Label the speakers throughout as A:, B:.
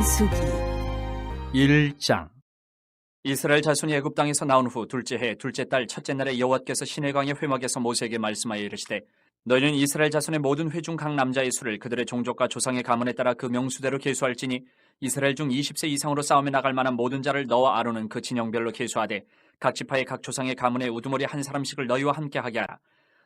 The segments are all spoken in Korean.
A: 민수기
B: 1장. 이스라엘 자손이 애굽 땅에서 나온 후 둘째 해 둘째 달 첫째 날에 여호와께서 시내강의 회막에서 모세에게 말씀하여 이르시되 너희는 이스라엘 자손의 모든 회중 각 남자의 수를 그들의 종족과 조상의 가문에 따라 그 명수대로 계수할지니 이스라엘 중 20세 이상으로 싸움에 나갈 만한 모든 자를 너와 아론은 그 진영별로 계수하되 각 지파의 각 조상의 가문에 우두머리 한 사람씩을 너희와 함께 하게 하라.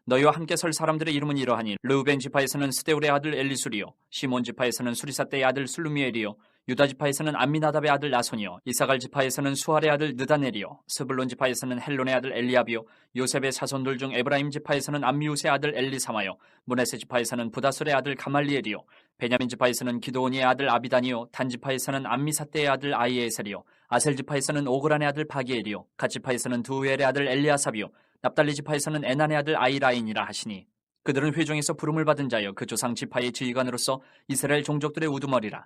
B: 너희와 함께 설 사람들의 이름은 이러하니 르우벤 지파에서는 스데울의 아들 엘리술이요 시몬 지파에서는 수리사떼의 아들 슬루미엘이요 유다 지파에서는 암미나답의 아들 나손이요 이사갈 지파에서는 수할의 아들 느다넬이요 스불론 지파에서는 헬론의 아들 엘리압이요 요셉의 자손들 중 에브라임 지파에서는 암미우스의 아들 엘리사마요 므낫세 지파에서는 부다술의 아들 가말리엘이요 베냐민 지파에서는 기드온이의 아들 아비단이요 단 지파에서는 암미사떼의 아들 아이에셀이요 아셀 지파에서는 오그란의 아들 바기엘이요 갓 지파에서는 두우엘의 아들 엘리아삽이요 납달리 지파에서는 에난의 아들 아이라인이라 하시니 그들은 회중에서 부름을 받은 자여 그 조상 지파의 지휘관으로서 이스라엘 종족들의 우두머리라.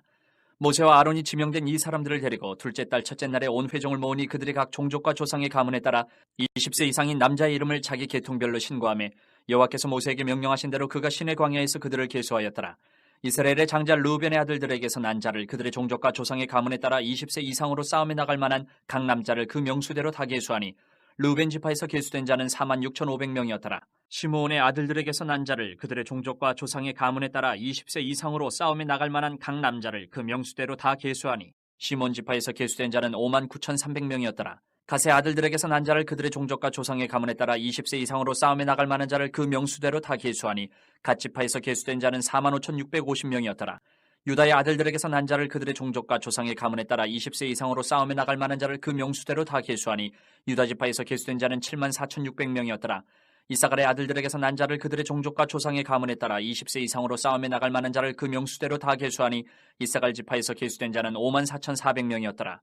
B: 모세와 아론이 지명된 이 사람들을 데리고 둘째 달 첫째 날에 온 회중을 모으니 그들의 각 종족과 조상의 가문에 따라 20세 이상인 남자의 이름을 자기 계통별로 신고하며 여호와께서 모세에게 명령하신 대로 그가 시내 광야에서 그들을 계수하였더라. 이스라엘의 장자 르우벤의 아들들에게서 난 자를 그들의 종족과 조상의 가문에 따라 20세 이상으로 싸움에 나갈 만한 각 남자를 그 명수대로 다 계수하니 르우벤 지파에서 계수된 자는 46,500명이었더라. 시므온의 아들들에게서 난 자를 그들의 종족과 조상의 가문에 따라 20세 이상으로 싸움에 나갈 만한 각 남자를 그 명수대로 다 계수하니 시몬 지파에서 계수된 자는 59,300명이었더라. 갓의 아들들에게서 난 자를 그들의 종족과 조상의 가문에 따라 20세 이상으로 싸움에 나갈 만한 자를 그 명수대로 다 계수하니 갓 지파에서 계수된 자는 45,650명이었더라. 유다의 아들들에게서 난 자를 그들의 종족과 조상의 가문에 따라 20세 이상으로 싸움에 나갈 만한 자를 그 명수대로 다 계수하니 유다 지파에서 계수된 자는 74,600명이었더라. 이사갈의 아들들에게서 난 자를 그들의 종족과 조상의 가문에 따라 20세 이상으로 싸움에 나갈 만한 자를 그 명수대로 다 계수하니 이사갈 지파에서 계수된 자는 54,400명이었더라.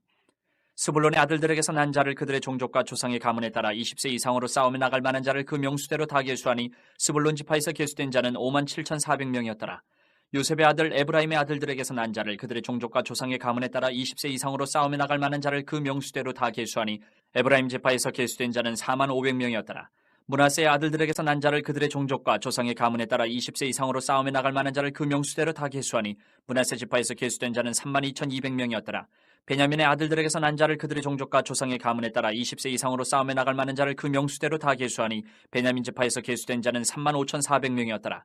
B: 스불론의 아들들에게서 난 자를 그들의 종족과 조상의 가문에 따라 20세 이상으로 싸움에 나갈 만한 자를 그 명수대로 다 계수하니 스불론 지파에서 계수된 자는 57,400명이었더라. 요셉의 아들 에브라임의 아들들에게서 난 자를 그들의 종족과 조상의 가문에 따라 20세 이상으로 싸움에 나갈 만한 자를 그 명수대로 다 계수하니 에브라임 지파에서 계수된 자는 45,000명이었더라. 므낫세의 아들들에게서 난 자를 그들의 종족과 조상의 가문에 따라 20세 이상으로 싸움에 나갈 만한 자를 그 명수대로 다 계수하니 므낫세 지파에서 계수된 자는 32,200명이었더라. 베냐민의 아들들에게서 난 자를 그들의 종족과 조상의 가문에 따라 20세 이상으로 싸움에 나갈 만한 자를 그 명수대로 다 계수하니 베냐민 지파에서 계수된 자는 35,400명이었더라.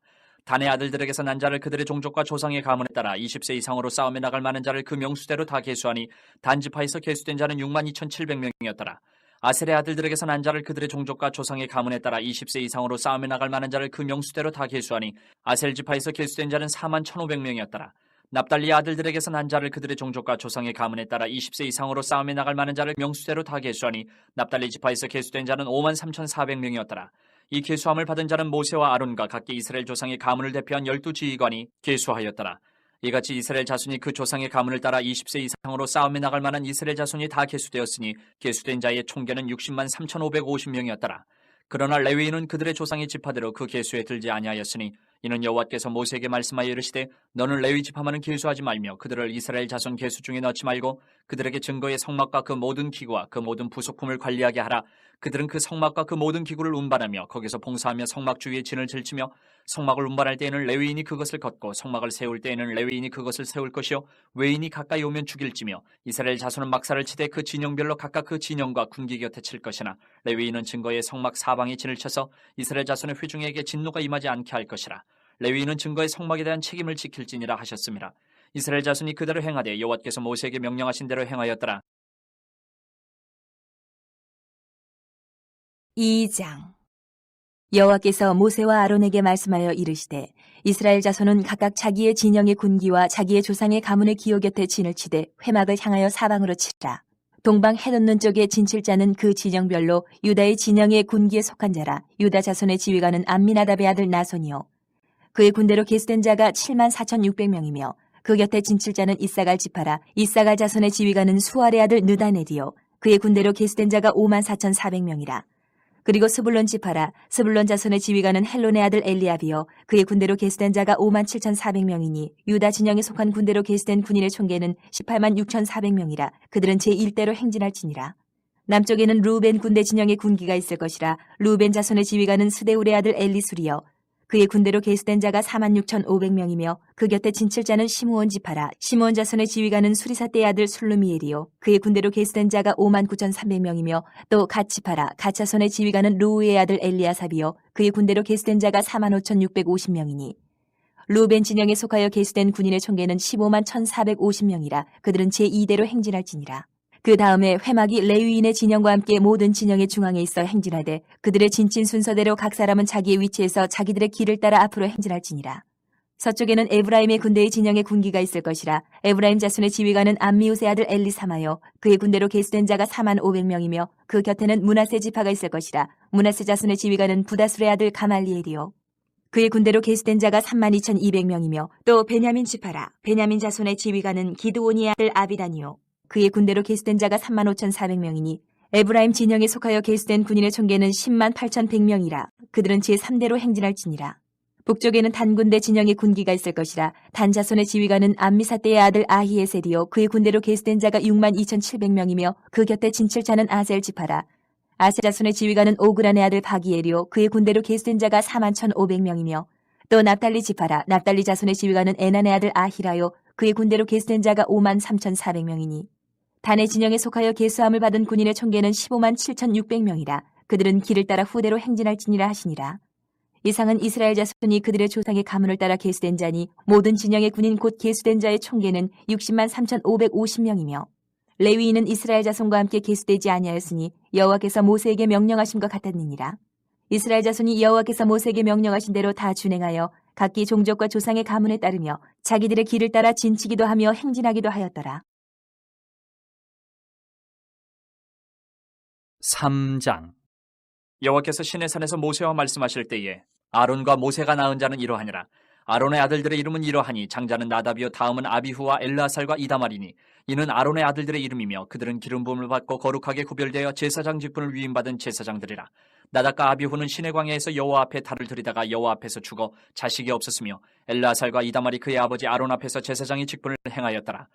B: 단의 아들들에게서 난 자를 그들의 종족과 조상의 가문에 따라 20세 이상으로 싸움에 나갈 만한 자를 그 명수대로 다 계수하니 단 지파에서 계수된 자는 62,700명이었더라. 아셀의 아들들에게서 난 자를 그들의 종족과 조상의 가문에 따라 20세 이상으로 싸움에 나갈 만한 자를 그 명수대로 다 계수하니 아셀 지파에서 계수된 자는 41,500명이었더라. 납달리의 아들들에게서 난 자를 그들의 종족과 조상의 가문에 따라 20세 이상으로 싸움에 나갈 만한 자를 명수대로 다 계수하니 납달리 지파에서 계수된 자는 53,400명이었더라. 이 계수함을 받은 자는 모세와 아론과 각기 이스라엘 조상의 가문을 대표한 12지휘관이 계수하였더라. 이같이 이스라엘 자손이 그 조상의 가문을 따라 20세 이상으로 싸움에 나갈 만한 이스라엘 자손이 다 계수되었으니 계수된 자의 총계는 603,550명이었더라. 그러나 레위인은 그들의 조상의 지파대로 그 계수에 들지 아니하였으니 이는 여호와께서 모세에게 말씀하여 이르시되 너는 레위 지파만은 계수하지 말며 그들을 이스라엘 자손 계수 중에 넣지 말고 그들에게 증거의 성막과 그 모든 기구와 그 모든 부속품을 관리하게 하라. 그들은 그 성막과 그 모든 기구를 운반하며 거기서 봉사하며 성막 주위에 진을 질치며 성막을 운반할 때에는 레위인이 그것을 걷고 성막을 세울 때에는 레위인이 그것을 세울 것이요 외인이 가까이 오면 죽일지며 이스라엘 자손은 막사를 치되 그 진영별로 각각 그 진영과 군기 곁에 칠 것이나 레위인은 증거의 성막 사방에 진을 쳐서 이스라엘 자손의 회중에게 진노가 임하지 않게 할 것이라. 레위인은 증거의 성막에 대한 책임을 지킬지니라 하셨습니다. 이스라엘 자손이 그대로 행하되 여호와께서 모세에게 명령하신 대로 행하였더라.
A: 2장. 여호와께서 모세와 아론에게 말씀하여 이르시되 이스라엘 자손은 각각 자기의 진영의 군기와 자기의 조상의 가문의 기호 곁에 진을 치되 회막을 향하여 사방으로 치라. 동방 해돋는 쪽에 진칠 자는 그 진영별로 유다의 진영의 군기에 속한 자라. 유다 자손의 지휘관은 암미나답의 아들 나손이요 그의 군대로 계수된 자가 74,600명이며 그 곁에 진칠 자는 이사갈 지파라. 이사갈 자손의 지휘관은 수할의 아들 느다넬이요 그의 군대로 계수된 자가 54,400명이라. 그리고 스불론 지파라. 스불론 자손의 지휘관은 헬론의 아들 엘리압이요 그의 군대로 계수된 자가 57,400명이니 유다 진영에 속한 군대로 계수된 군인의 총계는 186,400명이라. 그들은 제1대로 행진할지니라. 남쪽에는 르우벤 군대 진영의 군기가 있을 것이라. 르우벤 자손의 지휘관은 스데울의 아들 엘리술이요 그의 군대로 계수된 자가 46,500명이며 그 곁에 진칠자는 시므온 지파라. 시므온 자손의 지휘관은 수리사 떼의 아들 술루미엘이요 그의 군대로 계수된 자가 59,300명이며 또 갓 지파라. 갓 자손의 지휘관은 루우의 아들 엘리아삽이요 그의 군대로 계수된 자가 45,650명이니 루벤 진영에 속하여 계수된 군인의 총계는 151,450명이라. 그들은 제2대로 행진할지니라. 그 다음에 회막이 레위인의 진영과 함께 모든 진영의 중앙에 있어 행진하되 그들의 진친 순서대로 각 사람은 자기의 위치에서 자기들의 길을 따라 앞으로 행진할지니라. 서쪽에는 에브라임의 군대의 진영에 군기가 있을 것이라. 에브라임 자손의 지휘관은 암미우스의 아들 엘리사마요 그의 군대로 계수된 자가 45,500명이며 그 곁에는 므낫세 지파가 있을 것이라. 므낫세 자손의 지휘관은 부다술의 아들 가말리엘이요 그의 군대로 계수된 자가 32,200명이며 또 베냐민 지파라. 베냐민 자손의 지휘관은 기드오니의 아들 아비단이요 그의 군대로 계수된 자가 35,400명이니 에브라임 진영에 속하여 계수된 군인의 총계는 108,100명이라. 그들은 제3대로 행진할지니라. 북쪽에는 단군대 진영의 군기가 있을 것이라. 단 자손의 지휘관은 암미사떼의 아들 아히에셀이요 그의 군대로 계수된 자가 62,700명이며 그 곁에 진칠자는 아셀 지파라. 아셀 자손의 지휘관은 오그란의 아들 바기엘이요 그의 군대로 계수된 자가 41,500명이며 또 납달리 지파라. 납달리 자손의 지휘관은 에난의 아들 아히라요 그의 군대로 계수된 자가 53,400명이니 단의 진영에 속하여 계수함을 받은 군인의 총계는 157,600명이라. 그들은 길을 따라 후대로 행진할지니라 하시니라. 이상은 이스라엘 자손이 그들의 조상의 가문을 따라 계수된 자니 모든 진영의 군인 곧 계수된 자의 총계는 603,550명이며 레위인은 이스라엘 자손과 함께 계수되지 아니하였으니 여호와께서 모세에게 명령하심과 같았느니라. 이스라엘 자손이 여호와께서 모세에게 명령하신 대로 다 준행하여 각기 종족과 조상의 가문에 따르며 자기들의 길을 따라 진치기도 하며 행진하기도 하였더라.
B: 3장. 여호와께서 시내산에서 모세와 말씀하실 때에 아론과 모세가 낳은 자는 이러하니라. 아론의 아들들의 이름은 이러하니 장자는 나답이요 다음은 아비후와 엘르아살과 이다말이니 이는 아론의 아들들의 이름이며 그들은 기름 부음을 받고 거룩하게 구별되어 제사장 직분을 위임받은 제사장들이라. 나답과 아비후는 시내 광야에서 여호와 앞에 달을 들이다가 여호와 앞에서 죽어 자식이 없었으며 엘르아살과 이다말이 그의 아버지 아론 앞에서 제사장의 직분을 행하였더라.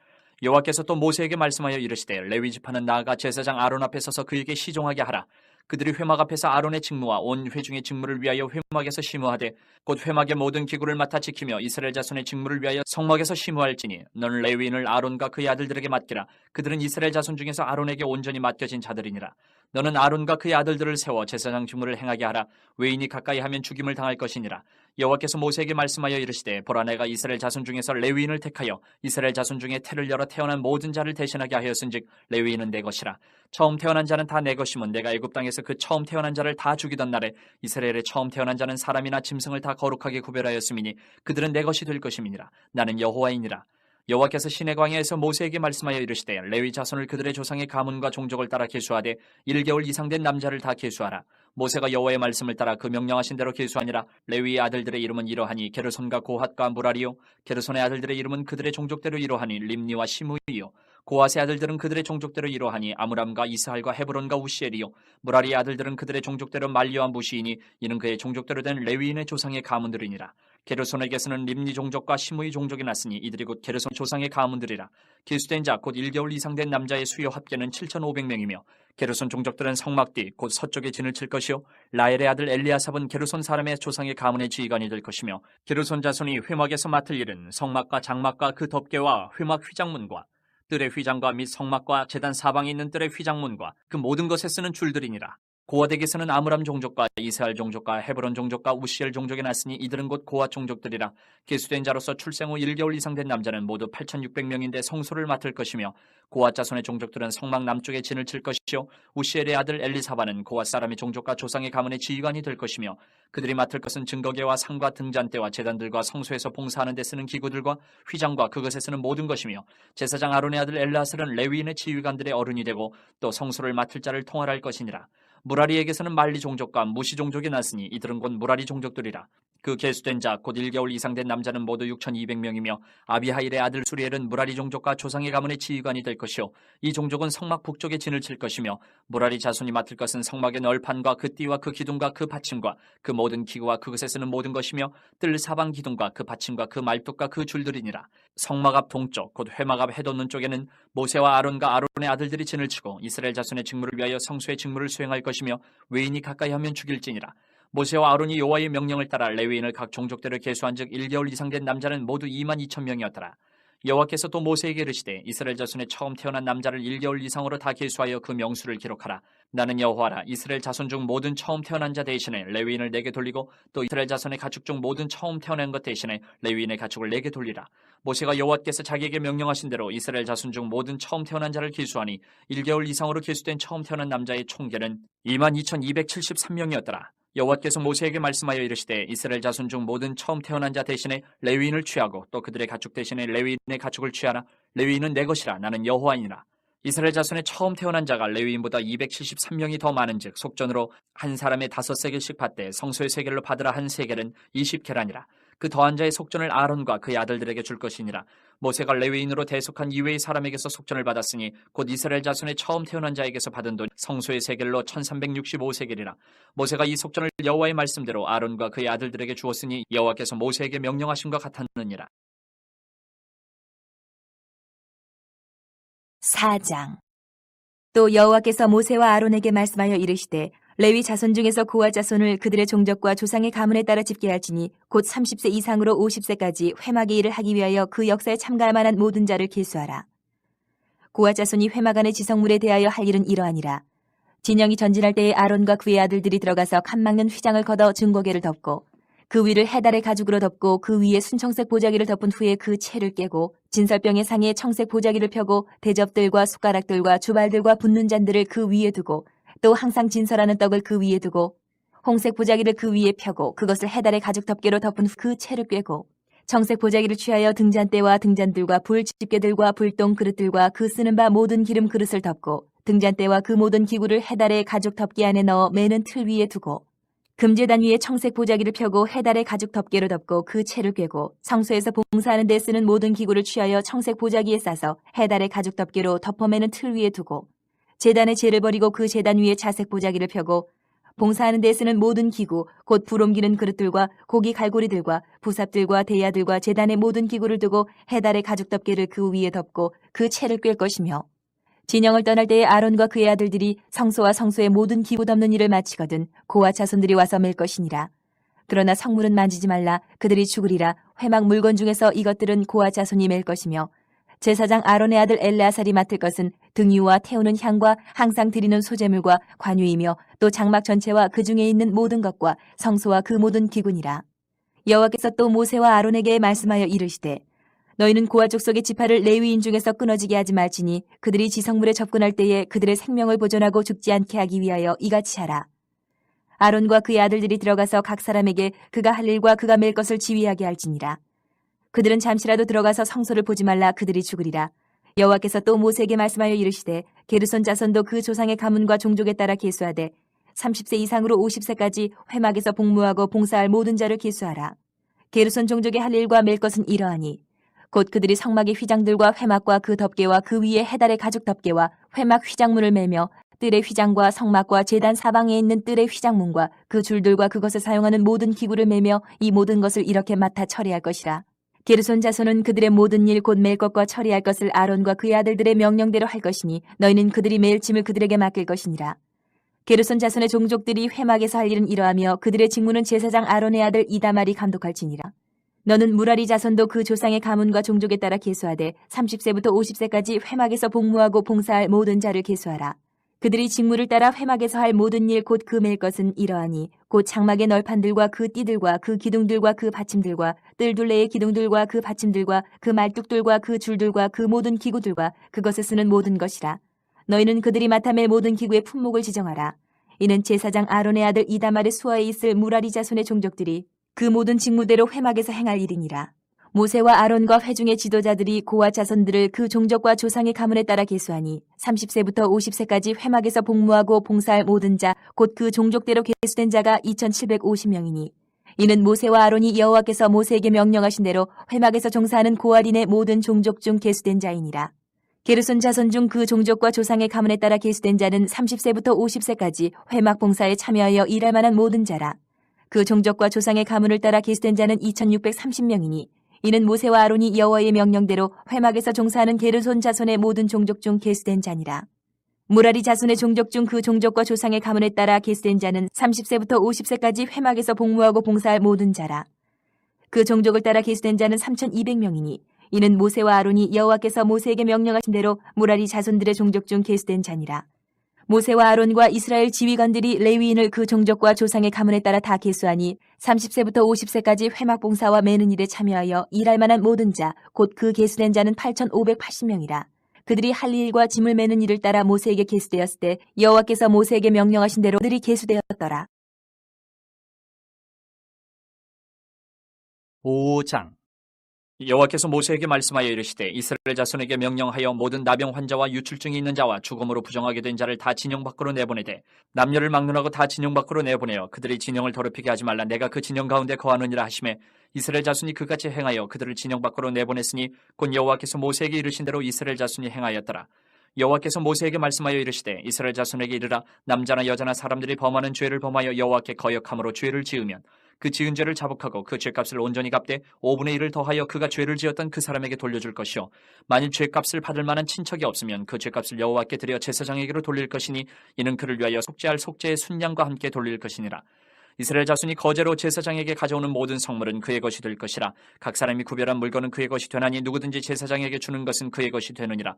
B: 여호와께서 또 모세에게 말씀하여 이르시되 레위 지파는 나아가 제사장 아론 앞에 서서 그에게 시종하게 하라. 그들이 회막 앞에서 아론의 직무와 온 회중의 직무를 위하여 회막에서 심우하되 곧 회막의 모든 기구를 맡아 지키며 이스라엘 자손의 직무를 위하여 성막에서 심우할지니 너는 레위인을 아론과 그의 아들들에게 맡기라. 그들은 이스라엘 자손 중에서 아론에게 온전히 맡겨진 자들이니라. 너는 아론과 그의 아들들을 세워 제사장 직무를 행하게 하라. 외인이 가까이 하면 죽임을 당할 것이니라. 여호와께서 모세에게 말씀하여 이르시되 보라 내가 이스라엘 자손 중에서 레위인을 택하여 이스라엘 자손 중에 태를 열어 태어난 모든 자를 대신하게 하였은즉 레위인은 내 것이라. 처음 태어난 자는 다 내 것이면 내가 애굽 땅에서 그 처음 태어난 자를 다 죽이던 날에 이스라엘의 처음 태어난 자는 사람이나 짐승을 다 거룩하게 구별하였음이니 그들은 내 것이 될 것임이니라. 나는 여호와이니라. 여호와께서 시내 광야에서 모세에게 말씀하여 이르시되 레위 자손을 그들의 조상의 가문과 종족을 따라 계수하되 1개월 이상 된 남자를 다 계수하라. 모세가 여호와의 말씀을 따라 그 명령하신 대로 계수하니라. 레위의 아들들의 이름은 이러하니 게르손과 고핫과 무라리요 게르손의 아들들의 이름은 그들의 종족대로 이러하니 림니와 시므이요 고핫의 아들들은 그들의 종족대로 이러하니 아므람과 이스할과 헤브론과 우시엘이요 무라리의 아들들은 그들의 종족대로 말리와 무시이니 이는 그의 종족대로 된 레위인의 조상의 가문들이니라. 게르손에게서는 림니 종족과 시므이 종족이 났으니 이들이 곧 게르손 조상의 가문들이라. 계수된 자 곧 1개월 이상 된 남자의 수요 합계는 7,500명이며 게르손 종족들은 성막 뒤 곧 서쪽에 진을 칠 것이요 라엘의 아들 엘리아삽은 게르손 사람의 조상의 가문의 지휘관이 될 것이며 게르손 자손이 회막에서 맡을 일은 성막과 장막과 그 덮개와 회막 휘장문과 뜰의 휘장과 및 성막과 제단 사방에 있는 뜰의 휘장문과 그 모든 것에 쓰는 줄들이니라. 고핫에게서는 아므람 종족과 이스할 종족과 헤브론 종족과 우시엘 종족이 났으니 이들은 곧 고핫 종족들이라. 계수된 자로서 출생 후 1개월 이상 된 남자는 모두 8,600명인데 성소를 맡을 것이며 고핫 자손의 종족들은 성막 남쪽에 진을 칠 것이요 우시엘의 아들 엘리사바는 고핫 사람의 종족과 조상의 가문의 지휘관이 될 것이며 그들이 맡을 것은 증거계와 상과 등잔대와 제단들과 성소에서 봉사하는 데 쓰는 기구들과 휘장과 그것에 쓰는 모든 것이며 제사장 아론의 아들 엘르아살은 레위인의 지휘관들의 어른이 되고 또 성소를 맡을 자를 통할할 것이니라. 무라리에게서는 말리 종족과 무시 종족이 났으니 이들은 곧 무라리 종족들이라. 그 계수된 자 곧 1개월 이상 된 남자는 모두 6,200명이며 아비하일의 아들 수리엘은 무라리 종족과 조상의 가문의 지휘관이 될 것이요 이 종족은 성막 북쪽에 진을 칠 것이며 무라리 자손이 맡을 것은 성막의 널판과 그 띠와 그 기둥과 그 받침과 그 모든 기구와 그것에 쓰는 모든 것이며 뜰 사방 기둥과 그 받침과 그 말뚝과 그 줄들이니라. 성막 앞 동쪽 곧 회막 앞 해돋는 쪽에는 모세와 아론과 아론의 아들들이 진을 치고 이스라엘 자손의 직무를 위하여 성소의 직무를 수행할 것이며 외인이 가까이 하면 죽일지니라. 모세와 아론이 여호와의 명령을 따라 레위인을 각 종족대로 계수한즉 1개월 이상 된 남자는 모두 22,000명이었더라. 여호와께서 또 모세에게 이르시되 이스라엘 자손의 처음 태어난 남자를 1개월 이상으로 다 계수하여 그 명수를 기록하라. 나는 여호와라. 이스라엘 자손 중 모든 처음 태어난 자 대신에 레위인을 내게 돌리고 또 이스라엘 자손의 가축 중 모든 처음 태어난 것 대신에 레위인의 가축을 내게 돌리라. 모세가 여호와께서 자기에게 명령하신 대로 이스라엘 자손 중 모든 처음 태어난 자를 계수하니 1개월 이상으로 계수된 처음 태어난 남자의 총계는 22,273명이었더라. 여호와께서 모세에게 말씀하여 이르시되 이스라엘 자손 중 모든 처음 태어난 자 대신에 레위인을 취하고 또 그들의 가축 대신에 레위인의 가축을 취하라. 레위인은 내 것이라. 나는 여호와이니라. 이스라엘 자손의 처음 태어난 자가 레위인보다 273명이 더 많은즉 속전으로 한 사람의 5세겔씩 받되 성소의 세겔로 받으라 한 세겔은 20계란이라. 그 더한 자의 속전을 아론과 그의 아들들에게 줄 것이니라. 모세가 레위인으로 대속한 이외의 사람에게서 속전을 받았으니 곧 이스라엘 자손의 처음 태어난 자에게서 받은 돈 성소의 세겔로 1365세겔이라. 모세가 이 속전을 여호와의 말씀대로 아론과 그의 아들들에게 주었으니 여호와께서 모세에게 명령하신 것 같았느니라.
A: 4장. 또 여호와께서 모세와 아론에게 말씀하여 이르시되 레위 자손 중에서 고아 자손을 그들의 종족과 조상의 가문에 따라 집계할지니 곧 30세 이상으로 50세까지 회막의 일을 하기 위하여 그 역사에 참가할 만한 모든 자를 계수하라. 고아 자손이 회막 안의 지성물에 대하여 할 일은 이러하니라. 진영이 전진할 때에 아론과 그의 아들들이 들어가서 칸 막는 휘장을 걷어 증거계를 덮고 그 위를 해달의 가죽으로 덮고 그 위에 순청색 보자기를 덮은 후에 그 채를 깨고 진설병의 상에 청색 보자기를 펴고 대접들과 숟가락들과 주발들과 붓는 잔들을 그 위에 두고 또 항상 진설하는 떡을 그 위에 두고 홍색 보자기를 그 위에 펴고 그것을 해달의 가죽 덮개로 덮은 후 그 채를 꿰고 청색 보자기를 취하여 등잔대와 등잔들과 불 집게들과 불똥 그릇들과 그 쓰는 바 모든 기름 그릇을 덮고 등잔대와 그 모든 기구를 해달의 가죽 덮개 안에 넣어 매는 틀 위에 두고 금제단 위에 청색 보자기를 펴고 해달의 가죽 덮개로 덮고 그 채를 꿰고 성소에서 봉사하는 데 쓰는 모든 기구를 취하여 청색 보자기에 싸서 해달의 가죽 덮개로 덮어매는 틀 위에 두고 제단의 재를 버리고 그 제단 위에 자색 보자기를 펴고 봉사하는 데 쓰는 모든 기구 곧 불 옮기는 그릇들과 고기 갈고리들과 부삽들과 대야들과 제단의 모든 기구를 두고 해달의 가죽 덮개를 그 위에 덮고 그 채를 꿰 것이며 진영을 떠날 때에 아론과 그의 아들들이 성소와 성소의 모든 기구 덮는 일을 마치거든 고아 자손들이 와서 맬 것이니라. 그러나 성물은 만지지 말라. 그들이 죽으리라. 회막 물건 중에서 이것들은 고아 자손이 맬 것이며 제사장 아론의 아들 엘레아살이 맡을 것은 등유와 태우는 향과 항상 드리는 소제물과 관유이며 또 장막 전체와 그 중에 있는 모든 것과 성소와 그 모든 기구니라. 여호와께서 또 모세와 아론에게 말씀하여 이르시되 너희는 고아 족속의 지파를 레위인 중에서 끊어지게 하지 말지니 그들이 지성물에 접근할 때에 그들의 생명을 보존하고 죽지 않게 하기 위하여 이같이 하라. 아론과 그의 아들들이 들어가서 각 사람에게 그가 할 일과 그가 맬 것을 지휘하게 할지니라. 그들은 잠시라도 들어가서 성소를 보지 말라. 그들이 죽으리라. 여호와께서 또 모세에게 말씀하여 이르시되 게르손 자손도 그 조상의 가문과 종족에 따라 계수하되 30세 이상으로 50세까지 회막에서 복무하고 봉사할 모든 자를 계수하라. 게르손 종족의 할 일과 맬 것은 이러하니 곧 그들이 성막의 휘장들과 회막과 그 덮개와 그 위에 해달의 가죽 덮개와 회막 휘장문을 매며 뜰의 휘장과 성막과 제단 사방에 있는 뜰의 휘장문과 그 줄들과 그것을 사용하는 모든 기구를 매며 이 모든 것을 이렇게 맡아 처리할 것이라. 게르손 자손은 그들의 모든 일 곧 맬 것과 처리할 것을 아론과 그의 아들들의 명령대로 할 것이니 너희는 그들이 매일 짐을 그들에게 맡길 것이니라. 게르손 자손의 종족들이 회막에서 할 일은 이러하며 그들의 직무는 제사장 아론의 아들 이다말이 감독할지니라. 너는 무라리 자손도 그 조상의 가문과 종족에 따라 계수하되 30세부터 50세까지 회막에서 복무하고 봉사할 모든 자를 계수하라. 그들이 직무를 따라 회막에서 할 모든 일 곧 그 맬 것은 이러하니 곧 장막의 널판들과 그 띠들과 그 기둥들과 그 받침들과 뜰 둘레의 기둥들과 그 받침들과 그 말뚝들과 그 줄들과 그 모든 기구들과 그것을 쓰는 모든 것이라. 너희는 그들이 맡아 맬 모든 기구의 품목을 지정하라. 이는 제사장 아론의 아들 이다말의 수하에 있을 무라리 자손의 종족들이 그 모든 직무대로 회막에서 행할 일이니라. 모세와 아론과 회중의 지도자들이 고아 자손들을 그 종족과 조상의 가문에 따라 계수하니 30세부터 50세까지 회막에서 복무하고 봉사할 모든 자 곧 그 종족대로 계수된 자가 2,750명이니 이는 모세와 아론이 여호와께서 모세에게 명령하신 대로 회막에서 종사하는 고아린의 모든 종족 중 계수된 자이니라. 게르손 자손 중 그 종족과 조상의 가문에 따라 계수된 자는 30세부터 50세까지 회막 봉사에 참여하여 일할 만한 모든 자라. 그 종족과 조상의 가문을 따라 계수된 자는 2,630명이니 이는 모세와 아론이 여호와의 명령대로 회막에서 종사하는 게르손 자손의 모든 종족 중 계수된 자니라. 무라리 자손의 종족 중 그 종족과 조상의 가문에 따라 계수된 자는 30세부터 50세까지 회막에서 복무하고 봉사할 모든 자라. 그 종족을 따라 계수된 자는 3,200명이니 이는 모세와 아론이 여호와께서 모세에게 명령하신 대로 무라리 자손들의 종족 중 계수된 자니라. 모세와 아론과 이스라엘 지휘관들이 레위인을 그 종족과 조상의 가문에 따라 다 계수하니 30세부터 50세까지 회막 봉사와 매는 일에 참여하여 일할 만한 모든 자, 곧 그 계수된 자는 8,580명이라. 그들이 할 일과 짐을 매는 일을 따라 모세에게 계수되었을 때 여호와께서 모세에게 명령하신 대로 그들이 계수되었더라.
B: 5장. 여호와께서 모세에게 말씀하여 이르시되 이스라엘 자손에게 명령하여 모든 나병 환자와 유출증이 있는 자와 죽음으로 부정하게 된 자를 다 진영 밖으로 내보내되 남녀를 막론하고 다 진영 밖으로 내보내어 그들이 진영을 더럽히게 하지 말라. 내가 그 진영 가운데 거하느니라 하시매 이스라엘 자손이 그같이 행하여 그들을 진영 밖으로 내보냈으니 곧 여호와께서 모세에게 이르신 대로 이스라엘 자손이 행하였더라. 여호와께서 모세에게 말씀하여 이르시되 이스라엘 자손에게 이르라. 남자나 여자나 사람들이 범하는 죄를 범하여 여호와께 거역함으로 죄를 지으면 그 지은 죄를 자복하고 그 죄값을 온전히 갚되 5분의 1을 더하여 그가 죄를 지었던 그 사람에게 돌려줄 것이요 만일 죄값을 받을 만한 친척이 없으면 그 죄값을 여호와께 드려 제사장에게로 돌릴 것이니 이는 그를 위하여 속죄할 속죄의 순양과 함께 돌릴 것이니라. 이스라엘 자손이 거제로 제사장에게 가져오는 모든 성물은 그의 것이 될 것이라. 각 사람이 구별한 물건은 그의 것이 되나니 누구든지 제사장에게 주는 것은 그의 것이 되느니라.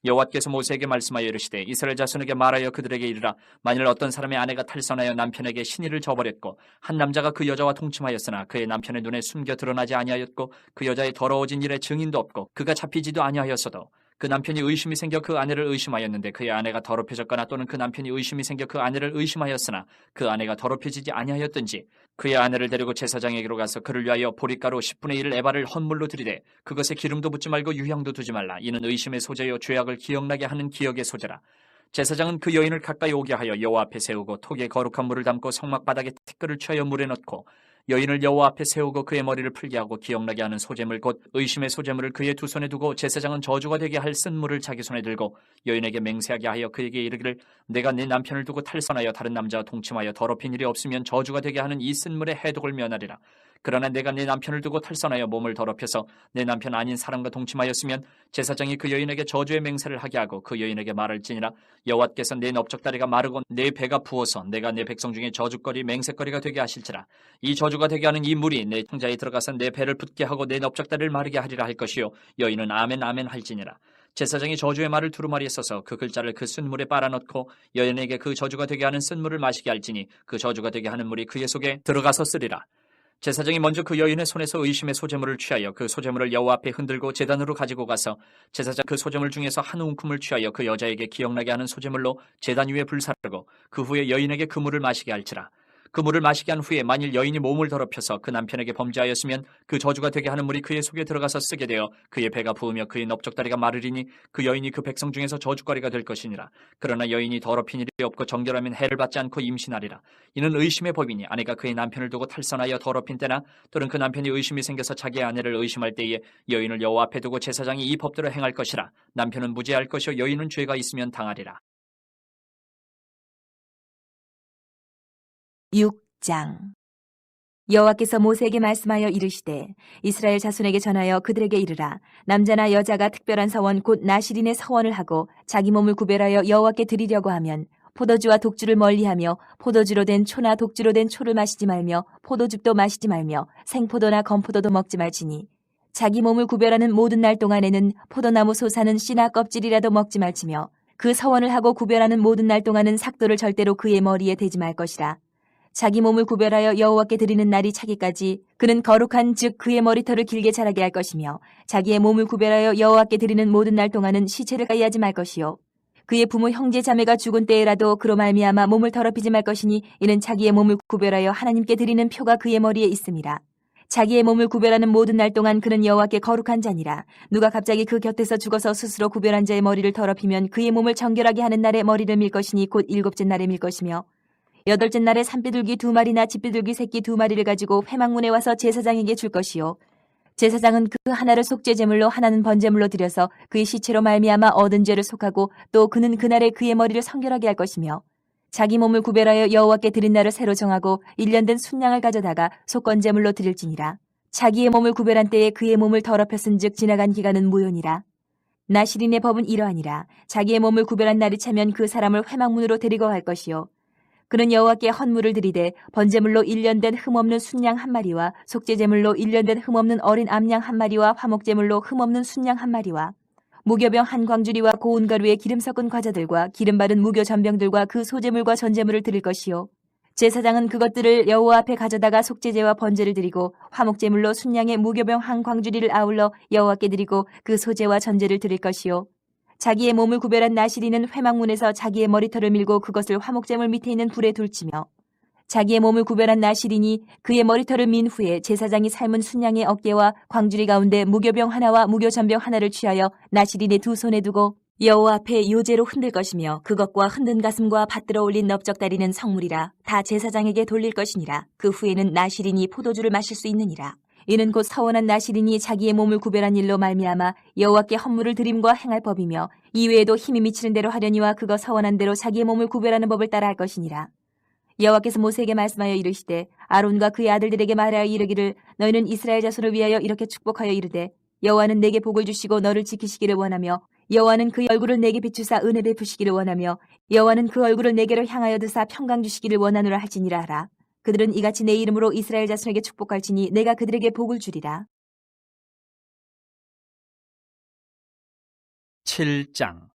B: 여호와께서 모세에게 말씀하여 이르시되 이스라엘 자손에게 말하여 그들에게 이르라. 만일 어떤 사람의 아내가 탈선하여 남편에게 신의를 저버렸고 한 남자가 그 여자와 동침하였으나 그의 남편의 눈에 숨겨 드러나지 아니하였고 그 여자의 더러워진 일에 증인도 없고 그가 잡히지도 아니하였어도 그 남편이 의심이 생겨 그 아내를 의심하였는데 그의 아내가 더럽혀졌거나 또는 그 남편이 의심이 생겨 그 아내를 의심하였으나 그 아내가 더럽혀지지 아니하였든지 그의 아내를 데리고 제사장에게로 가서 그를 위하여 보리가루 10분의 1 에바를 헌물로 드리되 그것에 기름도 붓지 말고 유향도 두지 말라. 이는 의심의 소재요 죄악을 기억나게 하는 기억의 소재라. 제사장은 그 여인을 가까이 오게 하여 여호와 앞에 세우고 톡에 거룩한 물을 담고 성막 바닥에 티끌을 취하여 물에 넣고 여인을 여호와 앞에 세우고 그의 머리를 풀게 하고 기억나게 하는 소재물 곧 의심의 소재물을 그의 두 손에 두고 제사장은 저주가 되게 할 쓴물을 자기 손에 들고 여인에게 맹세하게 하여 그에게 이르기를 내가 네 남편을 두고 탈선하여 다른 남자와 동침하여 더럽힌 일이 없으면 저주가 되게 하는 이 쓴물의 해독을 면하리라. 그러나 내가 내 남편을 두고 탈선하여 몸을 더럽혀서 내 남편 아닌 사람과 동침하였으면 제사장이 그 여인에게 저주의 맹세를 하게 하고 그 여인에게 말할지니라. 여호와께서 내 넓적다리가 마르고 내 배가 부어서 내가 내 백성 중에 저주거리 맹세거리가 되게 하실지라. 이 저주가 되게 하는 이 물이 내 통자에 들어가서 내 배를 붓게 하고 내 넓적다리를 마르게 하리라 할 것이요 여인은 아멘 아멘 할지니라. 제사장이 저주의 말을 두루마리에 써서 그 글자를 그 쓴물에 빨아넣고 여인에게 그 저주가 되게 하는 쓴물을 마시게 할지니 그 저주가 되게 하는 물이 그의 속에 들어가서 쓰리라. 제사장이 먼저 그 여인의 손에서 의심의 소재물을 취하여 그 소재물을 여호와 앞에 흔들고 제단으로 가지고 가서 제사장 그 소재물 중에서 한 움큼을 취하여 그 여자에게 기억나게 하는 소재물로 제단 위에 불사르고 그 후에 여인에게 그 물을 마시게 할지라. 그 물을 마시게 한 후에 만일 여인이 몸을 더럽혀서 그 남편에게 범죄하였으면 그 저주가 되게 하는 물이 그의 속에 들어가서 쓰게 되어 그의 배가 부으며 그의 넓적다리가 마르리니 그 여인이 그 백성 중에서 저주거리가 될 것이니라. 그러나 여인이 더럽힌 일이 없고 정결하면 해를 받지 않고 임신하리라. 이는 의심의 법이니 아내가 그의 남편을 두고 탈선하여 더럽힌 때나 또는 그 남편이 의심이 생겨서 자기의 아내를 의심할 때에 여인을 여호와 앞에 두고 제사장이 이 법대로 행할 것이라. 남편은 무죄할 것이요 여인은 죄가 있으면 당하리라.
A: 6장. 여호와께서 모세에게 말씀하여 이르시되 이스라엘 자손에게 전하여 그들에게 이르라. 남자나 여자가 특별한 서원 곧 나실인의 서원을 하고 자기 몸을 구별하여 여호와께 드리려고 하면 포도주와 독주를 멀리하며 포도주로 된 초나 독주로 된 초를 마시지 말며 포도즙도 마시지 말며 생포도나 건포도도 먹지 말지니 자기 몸을 구별하는 모든 날 동안에는 포도나무 솟아는 씨나 껍질이라도 먹지 말지며 그 서원을 하고 구별하는 모든 날 동안은 삭도를 절대로 그의 머리에 대지 말 것이라. 자기 몸을 구별하여 여호와께 드리는 날이 차기까지 그는 거룩한 즉 그의 머리털을 길게 자라게 할 것이며 자기의 몸을 구별하여 여호와께 드리는 모든 날 동안은 시체를 가이하지 말 것이요 그의 부모 형제 자매가 죽은 때에라도 그로 말미암아 몸을 더럽히지 말 것이니 이는 자기의 몸을 구별하여 하나님께 드리는 표가 그의 머리에 있음이라. 자기의 몸을 구별하는 모든 날 동안 그는 여호와께 거룩한 자니라. 누가 갑자기 그 곁에서 죽어서 스스로 구별한 자의 머리를 더럽히면 그의 몸을 정결하게 하는 날에 머리를 밀 것이니 곧 일곱째 날에 밀 것이며 여덟째 날에 산비둘기 2마리나 집비둘기 새끼 2마리를 가지고 회막문에 와서 제사장에게 줄 것이요 제사장은 그 하나를 속죄제물로 하나는 번제물로 드려서 그의 시체로 말미암아 얻은 죄를 속하고 또 그는 그날에 그의 머리를 성결하게 할 것이며 자기 몸을 구별하여 여호와께 드린 날을 새로 정하고 1년 된 순양을 가져다가 속건제물로 드릴지니라. 자기의 몸을 구별한 때에 그의 몸을 더럽혔은즉 지나간 기간은 무효니라. 나실인의 법은 이러하니라. 자기의 몸을 구별한 날이 차면 그 사람을 회막문으로 데리고 갈 것이요. 그는 여호와께 헌물을 드리되 번제물로 1년 된 흠없는 순양 한 마리와 속죄제물로 1년 된 흠없는 어린 암양 한 마리와 화목제물로 흠없는 순양 한 마리와 무교병 한 광주리와 고운 가루에 기름 섞은 과자들과 기름 바른 무교 전병들과 그 소제물과 전제물을 드릴 것이요. 제사장은 그것들을 여호와 앞에 가져다가 속죄제와 번제를 드리고 화목제물로 순양의 무교병 한 광주리를 아울러 여호와께 드리고 그 소제와 전제를 드릴 것이요. 자기의 몸을 구별한 나실인은 회막문에서 자기의 머리털을 밀고 그것을 화목제물 밑에 있는 불에 둘치며 자기의 몸을 구별한 나실인이 그의 머리털을 민 후에 제사장이 삶은 순양의 어깨와 광주리 가운데 무교병 하나와 무교전병 하나를 취하여 나실인의 두 손에 두고 여호와 앞에 요제로 흔들 것이며 그것과 흔든 가슴과 받들어 올린 넓적다리는 성물이라 다 제사장에게 돌릴 것이니라. 그 후에는 나실인이 포도주를 마실 수 있느니라. 이는 곧 서원한 나실인이 자기의 몸을 구별한 일로 말미암아 여호와께 헌물을 드림과 행할 법이며 이외에도 힘이 미치는 대로 하려니와 그거 서원한 대로 자기의 몸을 구별하는 법을 따라 할 것이니라. 여호와께서 모세에게 말씀하여 이르시되 아론과 그의 아들들에게 말하여 이르기를 너희는 이스라엘 자손을 위하여 이렇게 축복하여 이르되 여호와는 내게 복을 주시고 너를 지키시기를 원하며 여호와는 그 얼굴을 내게 비추사 은혜 베푸시기를 원하며 여호와는 그 얼굴을 내게로 향하여 드사 평강 주시기를 원하노라 할지니라 하라. 그들은 이같이 내 이름으로 이스라엘 자손에게 축복할지니 내가 그들에게 복을 주리라.
B: 7장.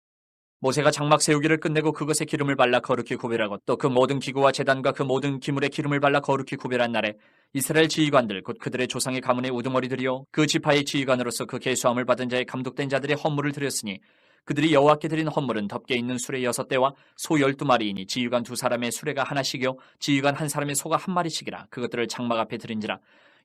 B: 모세가 장막 세우기를 끝내고 그것에 기름을 발라 거룩히 구별하고 또 그 모든 기구와 제단과 그 모든 기물에 기름을 발라 거룩히 구별한 날에 이스라엘 지휘관들 곧 그들의 조상의 가문의 우두머리들이요 그 지파의 지휘관으로서 그 계수함을 받은 자의 감독된 자들의 헌물을 드렸으니 그들이 여호와께 드린 헌물은 덮개 있는 수레 6대와 소 12마리이니 지휘관 2사람의 수레가 하나씩이요 지휘관 한 사람의 소가 한 마리씩이라. 그것들을 장막 앞에 드린지라.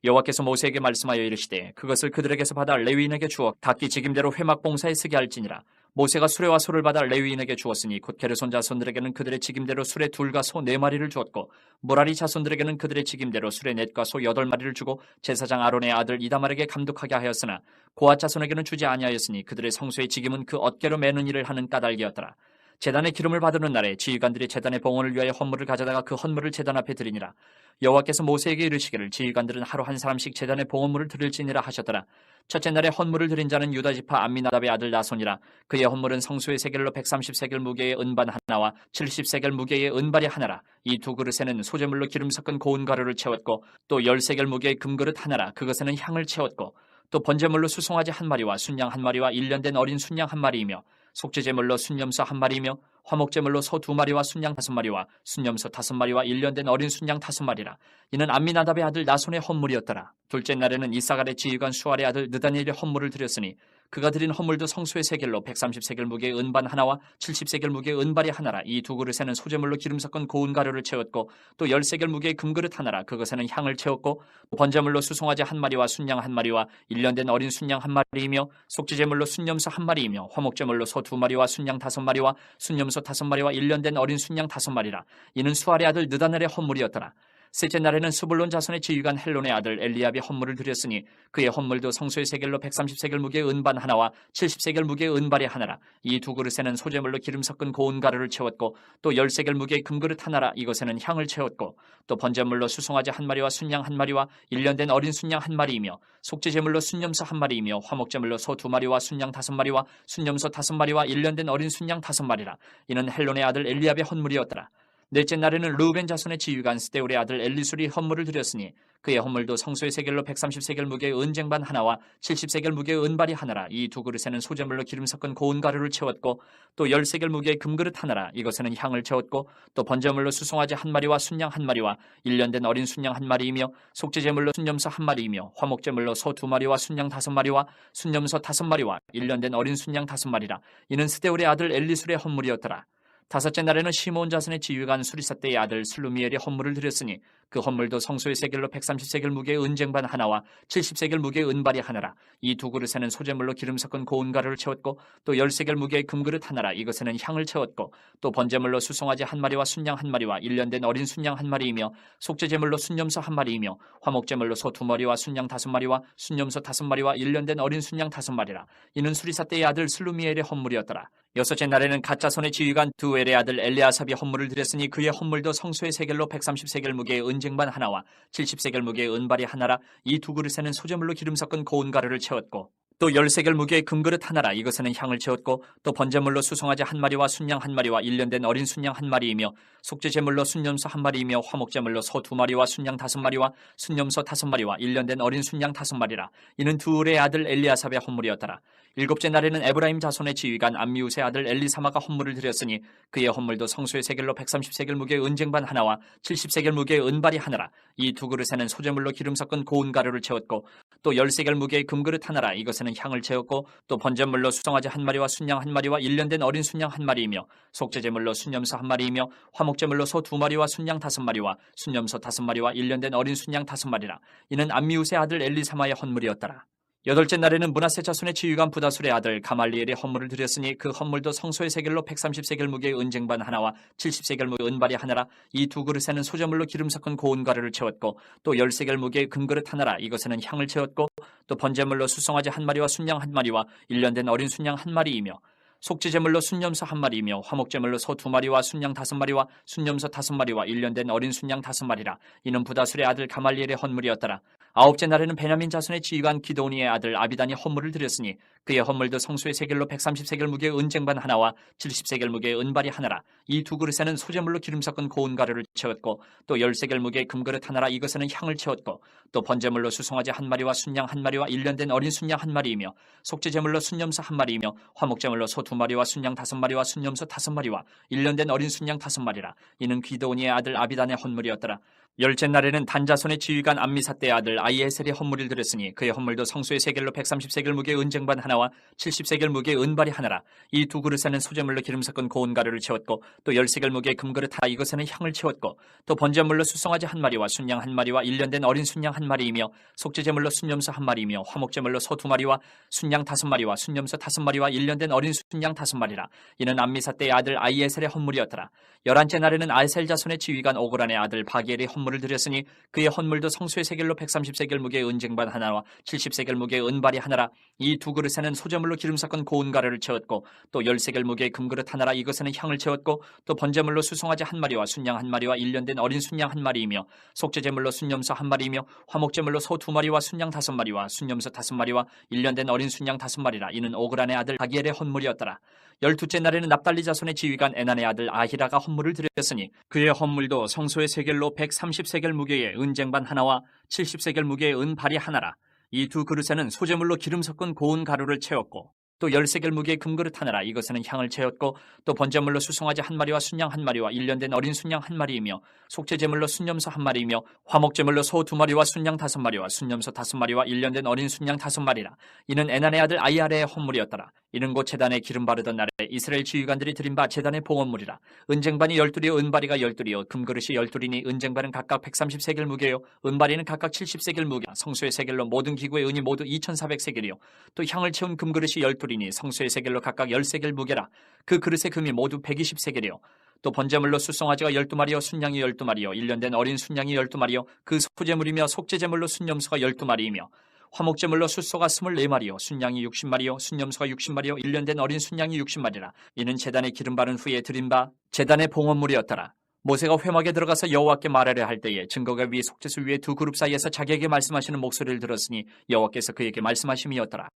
B: 여호와께서 모세에게 말씀하여 이르시되 그것을 그들에게서 받아 레위인에게 주어 각기 직임대로 회막 봉사에 쓰게 할지니라. 모세가 수레와 소를 받아 레위인에게 주었으니 곧 게르손 자손들에게는 그들의 직임대로 수레 2과 소 4마리를 주었고 무라리 자손들에게는 그들의 직임대로 수레 4과 소 8마리를 주고 제사장 아론의 아들 이다말에게 감독하게 하였으나 고앗 자손에게는 주지 아니하였으니 그들의 성소의 직임은 그 어깨로 매는 일을 하는 까닭이었더라. 제단의 기름을 받는 날에 지휘관들이 제단의 봉헌을 위하여 헌물을 가져다가 그 헌물을 제단 앞에 드리니라. 여호와께서 모세에게 이르시기를 지휘관들은 하루 한 사람씩 제단의 봉헌물을 드릴지니라 하셨더라. 첫째 날에 헌물을 드린 자는 유다지파 암미나답의 아들 나손이라. 그의 헌물은 성소의 세겔로 130세겔 무게의 은반 하나와 70세겔 무게의 은발이 하나라. 이 두 그릇에는 소재물로 기름 섞은 고운 가루를 채웠고 또 10세겔 무게의 금그릇 하나라. 그것에는 향을 채웠고 또 번제물로 수송아지 한 마리와 순양 한 마리와 1년 된 어린 순양 한 마리이며 속죄제물로 순염소 한 마리이며 화목제물로 소 2마리와 순양 5마리와 순염소 5마리와 1년 된 어린 순양 5마리라. 이는 암미나답의 아들 나손의 헌물이었더라. 둘째 날에는 이사갈의 지휘관 수알의 아들 느다니엘의 헌물을 드렸으니 그가 드린 헌물도 성소의 세겔로 130세겔 무게의 은반 하나와 70세겔 무게의 은발이 하나라. 이 두 그릇에는 소재물로 기름 섞은 고운 가루를 채웠고 또 10세겔 무게의 금그릇 하나라. 그것에는 향을 채웠고 번제물로 수송아지 한 마리와 순양 한 마리와 1년 된 어린 순양 한 마리이며 속죄제물로 순염소 한 마리이며 화목제물로 소 2마리와 순양 5마리와 순염소 5마리와 1년 된 어린 순양 5마리라. 이는 수알의 아들 느다넬의 헌물이었더라. 셋째 날에는 스불론 자손의 지휘관 헬론의 아들 엘리압이 헌물을 드렸으니 그의 헌물도 성소의 세겔로 130세겔 무게의 은반 하나와 70세겔 무게의 은발이 하나라. 이 두 그릇에는 소재물로 기름 섞은 고운 가루를 채웠고 또 10세겔 무게의 금그릇 하나라. 이것에는 향을 채웠고 또 번제물로 수송아지 한 마리와 순양 한 마리와 1년 된 어린 순양 한 마리이며 속죄제물로 순염소 한 마리이며 화목제물로 소 2마리와 순양 5마리와 순염소 5마리와 1년 된 어린 순양 5마리라. 이는 헬론의 아들 엘리압의 헌물이었더라. 넷째 날에는 르우벤 자손의 지휘관 스데울의 아들 엘리술이 헌물을 드렸으니 그의 헌물도 성소의 세겔로 130세겔 무게의 은쟁반 하나와 70세겔 무게의 은발이 하나라. 이 두 그릇에는 소재물로 기름 섞은 고운 가루를 채웠고 또 10세겔 무게의 금그릇 하나라. 이것에는 향을 채웠고 또 번제물로 수송아지 한 마리와 순양 한 마리와 1년 된 어린 순양 한 마리이며 속죄제물로 순염소 한 마리이며 화목제물로 소 2마리와 순양 5마리와 순염소 5마리와 1년 된 어린 순양 5마리라. 이는 스데울의 아들 엘리술의 헌물이었더라. 다섯째 날에는 시몬 자손의 지휘관 수리사떼의 아들 슬루미엘이 헌물을 드렸으니 그 헌물도 성소의 세겔로 130세겔 무게의 은쟁반 하나와 70세겔 무게의 은발이 하나라. 이 두 그릇에는 소재물로 기름 섞은 고운 가루를 채웠고 또 10세겔 무게의 금그릇 하나라. 이것에는 향을 채웠고 또 번제물로 수송아지 한 마리와 순양 한 마리와 1년 된 어린 순양 한 마리이며 속죄제물로 순염소 한 마리이며 화목제물로 소 2마리와 순양 5마리와 순염소 5마리와 1년 된 어린 순양 5마리라. 이는 수리사떼의 아들 슬루미엘의 헌물이었더라. 여섯째 날에는 갓자손의 지휘관 두엘의 아들 엘리아삽이 헌물을 드렸으니 그의 헌물도 성소의 세겔로 130세겔 무게의 은쟁반 하나와 70세겔 무게의 은발이 하나라. 이 두 그릇에는 소재물로 기름 섞은 고운 가루를 채웠고 또 13개를 무게의 금그릇 하나라 이것에는 향을 채웠고 또 번제물로 수송아지 한 마리와 순양 한 마리와 1년 된 어린 순양 한 마리이며 속죄제물로 순염소 한 마리이며 화목제물로 소 2마리와 순양 5마리와 순염소 5마리와 1년 된 어린 순양 5마리라. 이는 두울의 아들 엘리아삽의 헌물이었더라. 일곱째 날에는 에브라임 자손의 지휘관 암미우스의 아들 엘리사마가 헌물을 드렸으니 그의 헌물도 성소의 세겔로 130세겔 무게의 은쟁반 하나와 70세겔 무게의 은발이 하나라. 이 두 그릇에는 소제물로 기름 섞은 고운 가루를 채웠고 또 10세겔 무게의 금그릇 하나라 이것에는 향을 채웠고 또 번제물로 수송아지 한 마리와 순양 한 마리와 1년 된 어린 순양 한 마리이며 속죄제물로 순염소 한 마리이며 화목제물로 소 2마리와 순양 5마리와 순염소 5마리와 1년 된 어린 순양 5마리라. 이는 암미우스의 아들 엘리사마의 헌물이었더라. 여덟째 날에는 므낫세 자손의 지휘관 부다술의 아들 가말리엘의 헌물을 드렸으니 그 헌물도 성소의 세겔로 130세겔 무게의 은쟁반 하나와 70세겔 무게의 은발이 하나라. 이 두 그릇에는 소제물로 기름 섞은 고운 가루를 채웠고 또 10세겔 무게의 금그릇 하나라 이것에는 향을 채웠고 또 번제물로 수송아지 한 마리와 순양 한 마리와 1년 된 어린 순양 한 마리이며 속죄제물로 순염소 한 마리이며 화목제물로 소 2마리와 순양 5마리와 순염소 5마리와 1년 된 어린 순양 5마리라. 이는 부다술의 아들 가말리엘의 헌물이었더라. 아홉째 날에는 베냐민 자손의 지휘관 기도니의 아들 아비단이 헌물을 드렸으니 그의 헌물도 성소의 세겔로 130세겔 무게의 은쟁반 하나와 70세겔 무게의 은발이 하나라. 이 두 그릇에는 소제물로 기름 섞은 고운 가루를 채웠고 또 10세겔 무게의 금그릇 하나라 이것에는 향을 채웠고 또 번제물로 수송아지 한 마리와 순양 한 마리와 1년 된 어린 순양 한 마리이며 속죄제물로 순염소 한 마리이며 화목제물로 소 2마리와 순양 5마리와 순염소 5마리와 1년 된 어린 순양 5마리라. 이는 기도니의 아들 아비단의 헌물이었더라. 열째 날에는 단자손의 지휘관 암미사대의 아들 아이에셀의 헌물을 드렸으니 그의 헌물도 성소의 세겔로 130세겔 무게의 은쟁반 하나와 70세겔 무게의 은발이 하나라. 이 두 그릇에는 소제물로 기름 섞은 고운 가루를 채웠고 또 10세겔 무게의 금그릇 하나 이것에는 향을 채웠고 또 번제물로 수송아지 한 마리와 순양 한 마리와 1년 된 어린 순양 한 마리이며 속죄제물로 순염소 한 마리이며 화목제물로 소 2마리와 순양 5마리와 순염소 5마리와 1년 된 어린 순양 5마리라. 이는 암미사대의 아들 아이에셀의 헌물이었더라. 11째 날에는 아에셀 자손의 지휘관 오그란의 아들 바기엘의 헌물을 드렸으니 그의 헌물도 성소의 세겔로 130세겔 무게의 은쟁반 하나와 70세겔 무게의 은발이 하나라. 이 두 그릇에는 소제물로 기름 섞은 고운 가루를 채웠고 또 10세겔 무게의 금그릇 하나라 이것에는 향을 채웠고 또 번제물로 수송아지 한 마리와 순양 한 마리와 1년 된 어린 순양 한 마리이며 속죄제물로 순염소 한 마리이며 화목제물로 소 2마리와 순양 5마리와 순염소 5마리와 1년 된 어린 순양 5마리라. 이는 오그란의 아들 바기엘의 헌물이었더라. 12째 날에는 납달리 자손의 지휘관 에난의 아들 아히라가 헌물을 드렸으니 그의 헌물도 성소의 세겔로 130세겔 무게의 은쟁반 하나와 70세겔 무게의 은발이 하나라. 이 두 그릇에는 소제물로 기름 섞은 고운 가루를 채웠고 또 10세겔 무게의 금그릇 하나라 이것에는 향을 채웠고 또 번제물로 수송아지 한 마리와 순양 한 마리와 1년 된 어린 순양 한 마리이며 속죄제물로 순염소 한 마리이며 화목제물로 소 2마리와 순양 5마리와 순염소 5마리와 1년 된 어린 순양 5마리라. 이는 에난의 아들 아이아레의 헌물이었더라. 이는 곧 제단에 기름 바르던 날에 이스라엘 지휘관들이 드린 바 제단의 봉헌물이라. 은쟁반이 12이요 은바리가 12이요 금그릇이 12이니 은쟁반은 각각 130세겔 무게요 은바리는 각각 70세겔 무게. 성소의 세겔로 모든 기구의 은이 모두 2400세겔이요 또 향을 채운 금그릇이 12이니 성소의 세겔로 각각 10세겔 무게라. 그 그릇의 금이 모두 120세겔이요 또 번제물로 수송아지가 12마리요 순양이 12마리요 1년 된 어린 순양이 12마리요 그 소제물이며 속죄제물로 순염소가 12마리이며 화목제물로 숫소가 24마리요 순양이 60마리요 순염소가 60마리요 1년 된 어린 순양이 60마리라. 이는 제단에 기름 바른 후에 드린 바 제단의 봉헌물이었더라. 모세가 회막에 들어가서 여호와께 말하려 할 때에 증거가 위 속죄소 위에 두 그룹 사이에서 자기에게 말씀하시는 목소리를 들었으니 여호와께서 그에게 말씀하심이었더라.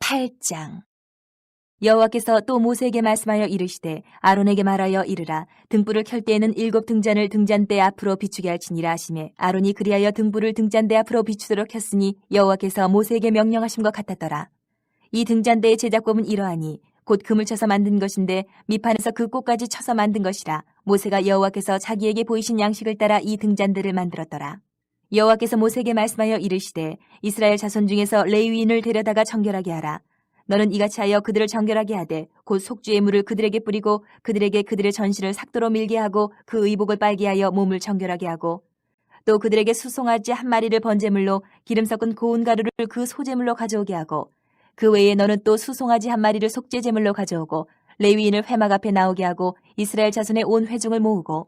A: 8장. 여호와께서 또 모세에게 말씀하여 이르시되 아론에게 말하여 이르라. 등불을 켤 때에는 7 등잔을 등잔대 앞으로 비추게 할지니라 하시매 아론이 그리하여 등불을 등잔대 앞으로 비추도록 했으니 여호와께서 모세에게 명령하신 것 같았더라. 이 등잔대의 제작법은 이러하니 곧 금을 쳐서 만든 것인데 밑판에서 그 꽃까지 쳐서 만든 것이라. 모세가 여호와께서 자기에게 보이신 양식을 따라 이 등잔대를 만들었더라. 여호와께서 모세에게 말씀하여 이르시되 이스라엘 자손 중에서 레위인을 데려다가 정결하게 하라. 너는 이같이 하여 그들을 정결하게 하되 곧 속주의 물을 그들에게 뿌리고 그들에게 그들의 전신을 삭도로 밀게 하고 그 의복을 빨게 하여 몸을 정결하게 하고 또 그들에게 수송아지 한 마리를 번제물로 기름 섞은 고운 가루를 그 소제물로 가져오게 하고 그 외에 너는 또 수송아지 한 마리를 속죄제물로 가져오고 레위인을 회막 앞에 나오게 하고 이스라엘 자손의 온 회중을 모으고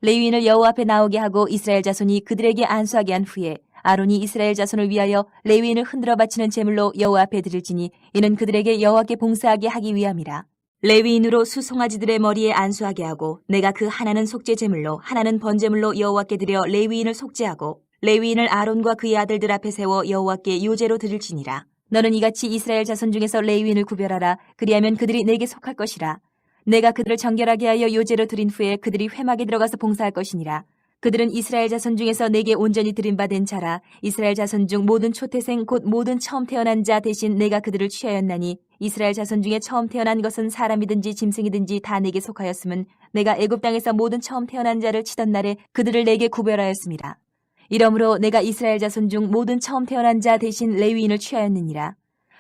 A: 레위인을 여호와 앞에 나오게 하고 이스라엘 자손이 그들에게 안수하게 한 후에 아론이 이스라엘 자손을 위하여 레위인을 흔들어 바치는 제물로 여호와 앞에 드릴지니 이는 그들에게 여호와께 봉사하게 하기 위함이라. 레위인으로 수송아지들의 머리에 안수하게 하고 내가 그 하나는 속죄 제물로 하나는 번제물로 여호와께 드려 레위인을 속죄하고 레위인을 아론과 그의 아들들 앞에 세워 여호와께 요제로 드릴지니라. 너는 이같이 이스라엘 자손 중에서 레위인을 구별하라. 그리하면 그들이 내게 속할 것이라. 내가 그들을 정결하게 하여 요제로 드린 후에 그들이 회막에 들어가서 봉사할 것이니라. 그들은 이스라엘 자손 중에서 내게 온전히 드림받은 자라. 이스라엘 자손 중 모든 초태생 곧 모든 처음 태어난 자 대신 내가 그들을 취하였나니 이스라엘 자손 중에 처음 태어난 것은 사람이든지 짐승이든지 다 내게 속하였음은 내가 애굽 땅에서 모든 처음 태어난 자를 치던 날에 그들을 내게 구별하였습니다. 이러므로 내가 이스라엘 자손 중 모든 처음 태어난 자 대신 레위인을 취하였느니라.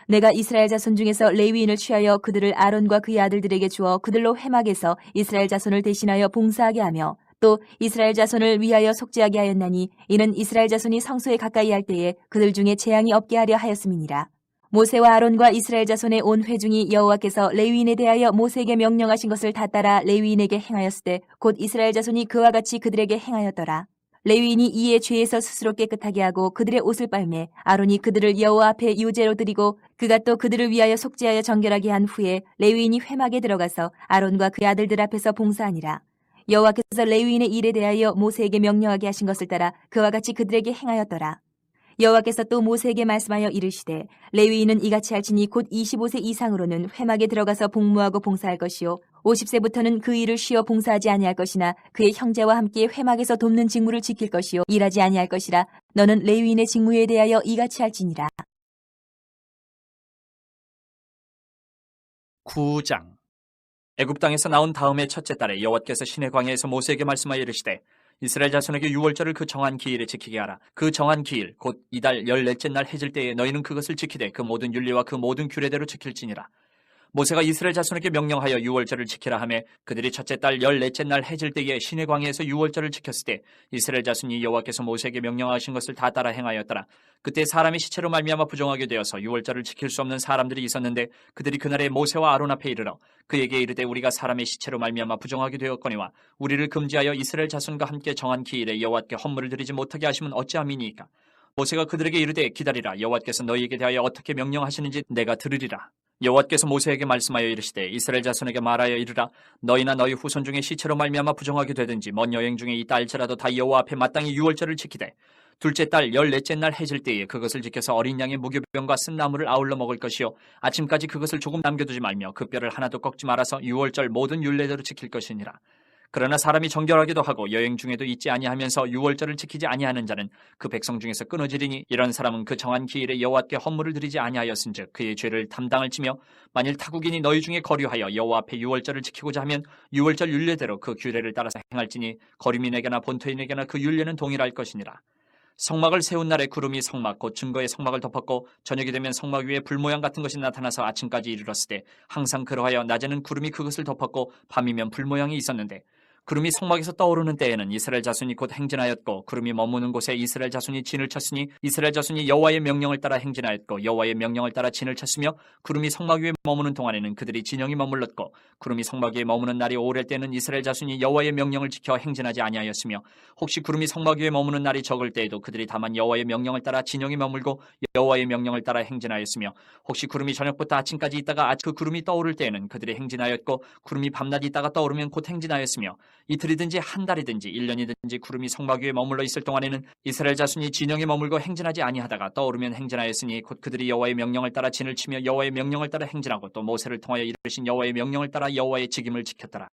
A: 내가 이스라엘 자손 중에서 레위인을 취하여 그들을 아론과 그의 아들들에게 주어 그들로 회막에서 이스라엘 자손을 대신하여 봉사하게 하며 또 이스라엘 자손을 위하여 속죄하게 하였나니 이는 이스라엘 자손이 성소에 가까이 할 때에 그들 중에 재앙이 없게 하려 하였음이니라. 모세와 아론과 이스라엘 자손의 온 회중이 여호와께서 레위인에 대하여 모세에게 명령하신 것을 다 따라 레위인에게 행하였을 때 곧 이스라엘 자손이 그와 같이 그들에게 행하였더라. 레위인이 이에 죄에서 스스로 깨끗하게 하고 그들의 옷을 빨매 아론이 그들을 여호와 앞에 유제로 드리고 그가 또 그들을 위하여 속죄하여 정결하게 한 후에 레위인이 회막에 들어가서 아론과 그의 아들들 앞에서 봉사하니라. 여호와께서 레위인의 일에 대하여 모세에게 명령하게 하신 것을 따라 그와 같이 그들에게 행하였더라. 여호와께서 또 모세에게 말씀하여 이르시되 레위인은 이같이 할지니 곧 25세 이상으로는 회막에 들어가서 복무하고 봉사할 것이요 50세부터는 그 일을 쉬어 봉사하지 아니할 것이나 그의 형제와 함께 회막에서 돕는 직무를 지킬 것이요 일하지 아니할 것이라. 너는 레위인의 직무에 대하여 이같이 할지니라.
B: 9장. 애굽 땅에서 나온 다음에 첫째 달에 여호와께서 시내 광야에서 모세에게 말씀하여 이르시되 이스라엘 자손에게 유월절을 그 정한 기일에 지키게 하라. 그 정한 기일 곧 이달 14째 날 해질 때에 너희는 그것을 지키되 그 모든 율례와 그 모든 규례대로 지킬지니라. 모세가 이스라엘 자손에게 명령하여 유월절을 지키라 하매 그들이 첫째 달 14째 날 해질 때에 시내 광야에서 유월절을 지켰을 때 이스라엘 자손이 여호와께서 모세에게 명령하신 것을 다 따라 행하였더라. 그때 사람이 시체로 말미암아 부정하게 되어서 유월절을 지킬 수 없는 사람들이 있었는데 그들이 그날에 모세와 아론 앞에 이르러 그에게 이르되 우리가 사람의 시체로 말미암아 부정하게 되었거니와 우리를 금지하여 이스라엘 자손과 함께 정한 기일에 여호와께 헌물을 드리지 못하게 하시면 어찌함이니이까. 모세가 그들에게 이르되 기다리라. 여호와께서 너희에게 대하여 어떻게 명령하시는지 내가 들으리라. 여호와께서 모세에게 말씀하여 이르시되 이스라엘 자손에게 말하여 이르라. 너희나 너희 후손 중에 시체로 말미암아 부정하게 되든지 먼 여행 중에 있다 할지라도 다 여호와 앞에 마땅히 유월절을 지키되 둘째 달 14째 날 해질 때에 그것을 지켜서 어린 양의 무교병과 쓴 나물을 아울러 먹을 것이요 아침까지 그것을 조금 남겨두지 말며 그 뼈를 하나도 꺾지 말아서 유월절 모든 율례대로 지킬 것이니라. 그러나 사람이 정결하기도 하고 여행 중에도 있지 아니하면서 유월절을 지키지 아니하는 자는 그 백성 중에서 끊어지리니 이런 사람은 그 정한 기일에 여호와께 헌물을 드리지 아니하였은즉 그의 죄를 담당할지며 만일 타국인이 너희 중에 거류하여 여호와 앞에 유월절을 지키고자 하면 유월절 율례대로 그 규례를 따라서 행할지니 거류민에게나 본토인에게나 그 율례는 동일할 것이니라. 성막을 세운 날에 구름이 성막 곧 증거의 성막을 덮었고 저녁이 되면 성막 위에 불 모양 같은 것이 나타나서 아침까지 이르렀을 때 항상 그러하여 낮에는 구름이 그것을 덮었고 밤이면 불 모양이 있었는데 구름이 성막에서 떠오르는 때에는 이스라엘 자손이 곧 행진하였고 구름이 머무는 곳에 이스라엘 자손이 진을 쳤으니 이스라엘 자손이 여호와의 명령을 따라 행진하였고 여호와의 명령을 따라 진을 쳤으며 구름이 성막 위에 머무는 동안에는 그들이 진영이 머물렀고 구름이 성막 위에 머무는 날이 오래 때는 이스라엘 자손이 여호와의 명령을 지켜 행진하지 아니하였으며 혹시 구름이 성막 위에 머무는 날이 적을 때에도 그들이 다만 여호와의 명령을 따라 진영이 머물고 여호와의 명령을 따라 행진하였으며 혹시 구름이 저녁부터 아침까지 있다가 그 구름이 떠오를 때에는 그들이 행진하였고 구름이 밤낮 있다가 떠오르면 곧 행진하였으며 이틀이든지 한 달이든지 1년이든지 구름이 성막 위에 머물러 있을 동안에는 이스라엘 자손이 진영에 머물고 행진하지 아니하다가 떠오르면 행진하였으니 곧 그들이 여호와의 명령을 따라 진을 치며 여호와의 명령을 따라 행진하고 또 모세를 통하여 이르신 여호와의 명령을 따라 여호와의 직임을 지켰더라.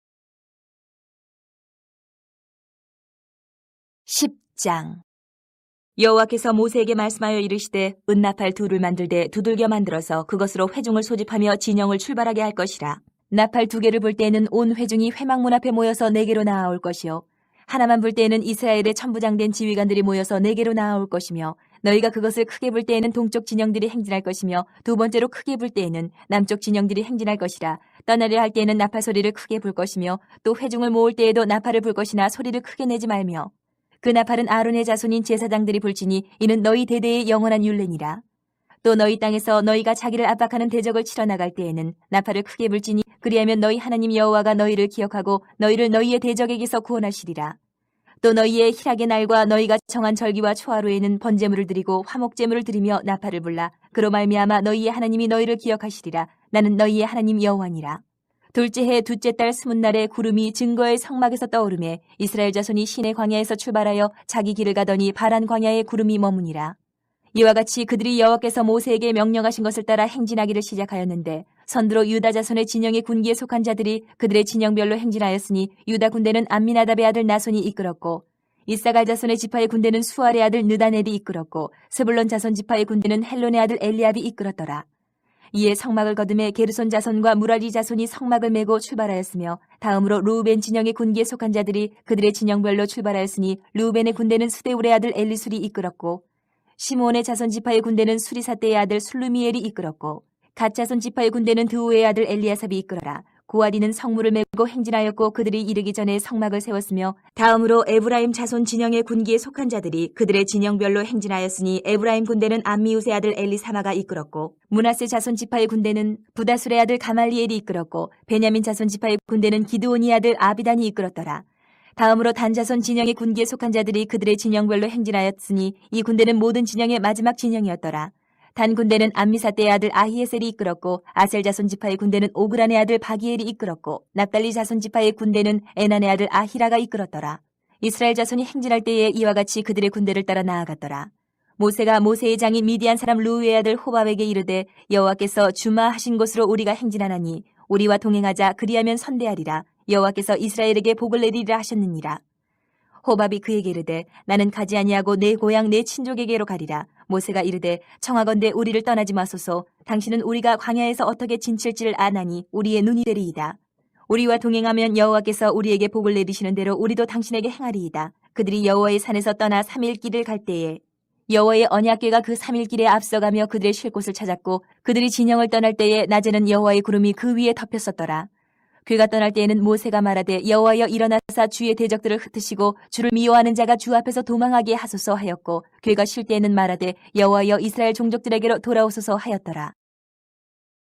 A: 10장. 여호와께서 모세에게 말씀하여 이르시되 은나팔 둘을 만들되 두들겨 만들어서 그것으로 회중을 소집하며 진영을 출발하게 할 것이라. 나팔 2개를 불 때에는 온 회중이 회막문 앞에 모여서 내게로 나아올 것이요 하나만 불 때에는 이스라엘의 천부장된 지휘관들이 모여서 내게로 나아올 것이며 너희가 그것을 크게 불 때에는 동쪽 진영들이 행진할 것이며 두 번째로 크게 불 때에는 남쪽 진영들이 행진할 것이라. 떠나려 할 때에는 나팔 소리를 크게 불 것이며 또 회중을 모을 때에도 나팔을 불 것이나 소리를 크게 내지 말며 그 나팔은 아론의 자손인 제사장들이 불지니 이는 너희 대대의 영원한 율례니라. 또 너희 땅에서 너희가 자기를 압박하는 대적을 치러 나갈 때에는 나팔을 크게 불지니 그리하면 너희 하나님 여호와가 너희를 기억하고 너희를 너희의 대적에게서 구원하시리라. 또 너희의 희락의 날과 너희가 정한 절기와 초하루에는 번제물을 드리고 화목제물을 드리며 나팔을 불라. 그로 말미암아 너희의 하나님이 너희를 기억하시리라. 나는 너희의 하나님 여호와니라. 둘째 해 둘째 달 스문날에 구름이 증거의 성막에서 떠오르매 이스라엘 자손이 시내 광야에서 출발하여 자기 길을 가더니 바란 광야에 구름이 머무니라. 이와 같이 그들이 여호와께서 모세에게 명령하신 것을 따라 행진하기를 시작하였는데 선두로 유다 자손의 진영의 군기에 속한 자들이 그들의 진영별로 행진하였으니 유다 군대는 암미나답의 아들 나손이 이끌었고 이사갈 자손의 지파의 군대는 수알의 아들 느다넬이 이끌었고 스불론 자손 지파의 군대는 헬론의 아들 엘리압이 이끌었더라. 이에 성막을 거두매 게르손 자손과 무라리 자손이 성막을 메고 출발하였으며 다음으로 루우벤 진영의 군기에 속한 자들이 그들의 진영별로 출발하였으니 루우벤의 군대는 수데울의 아들 엘리술이 이끌었고 시므온의 자손 지파의 군대는 수리사떼의 아들 술루미엘이 이끌었고 갓 자손 지파의 군대는 드우의 아들 엘리아삽이 이끌어라. 고아디는 성문을 메고 행진하였고 그들이 이르기 전에 성막을 세웠으며 다음으로 에브라임 자손 진영의 군기에 속한 자들이 그들의 진영별로 행진하였으니 에브라임 군대는 암미우스의 아들 엘리사마가 이끌었고 므낫세 자손 지파의 군대는 부다술의 아들 가말리엘이 이끌었고 베냐민 자손 지파의 군대는 기드온의 아들 아비단이 이끌었더라. 다음으로 단 자손 진영의 군기에 속한 자들이 그들의 진영별로 행진하였으니 이 군대는 모든 진영의 마지막 진영이었더라. 단 군대는 암미사떼의 아들 아히에셀이 이끌었고 아셀 자손 지파의 군대는 오그란의 아들 바기엘이 이끌었고 납달리 자손 지파의 군대는 에난의 아들 아히라가 이끌었더라. 이스라엘 자손이 행진할 때에 이와 같이 그들의 군대를 따라 나아갔더라. 모세가 모세의 장인 미디안 사람 루우의 아들 호밥에게 이르되 여호와께서 주마하신 곳으로 우리가 행진하나니 우리와 동행하자 그리하면 선대하리라. 여호와께서 이스라엘에게 복을 내리리라 하셨느니라. 호밥이 그에게 이르되 나는 가지 아니하고 내 고향 내 친족에게로 가리라. 모세가 이르되 청하건대 우리를 떠나지 마소서. 당신은 우리가 광야에서 어떻게 진칠지를 아나니 우리의 눈이 되리이다. 우리와 동행하면 여호와께서 우리에게 복을 내리시는 대로 우리도 당신에게 행하리이다. 그들이 여호와의 산에서 떠나 3일 길을 갈 때에 여호와의 언약궤가 그 3일 길에 앞서가며 그들의 쉴 곳을 찾았고 그들이 진영을 떠날 때에 낮에는 여호와의 구름이 그 위에 덮였었더라. 괴가 떠날 때에는 모세가 말하되 여호와여 일어나사 주의 대적들을 흩으시고 주를 미워하는 자가 주 앞에서 도망하게 하소서 하였고 괴가 쉴 때에는 말하되 여호와여 이스라엘 종족들에게로 돌아오소서 하였더라.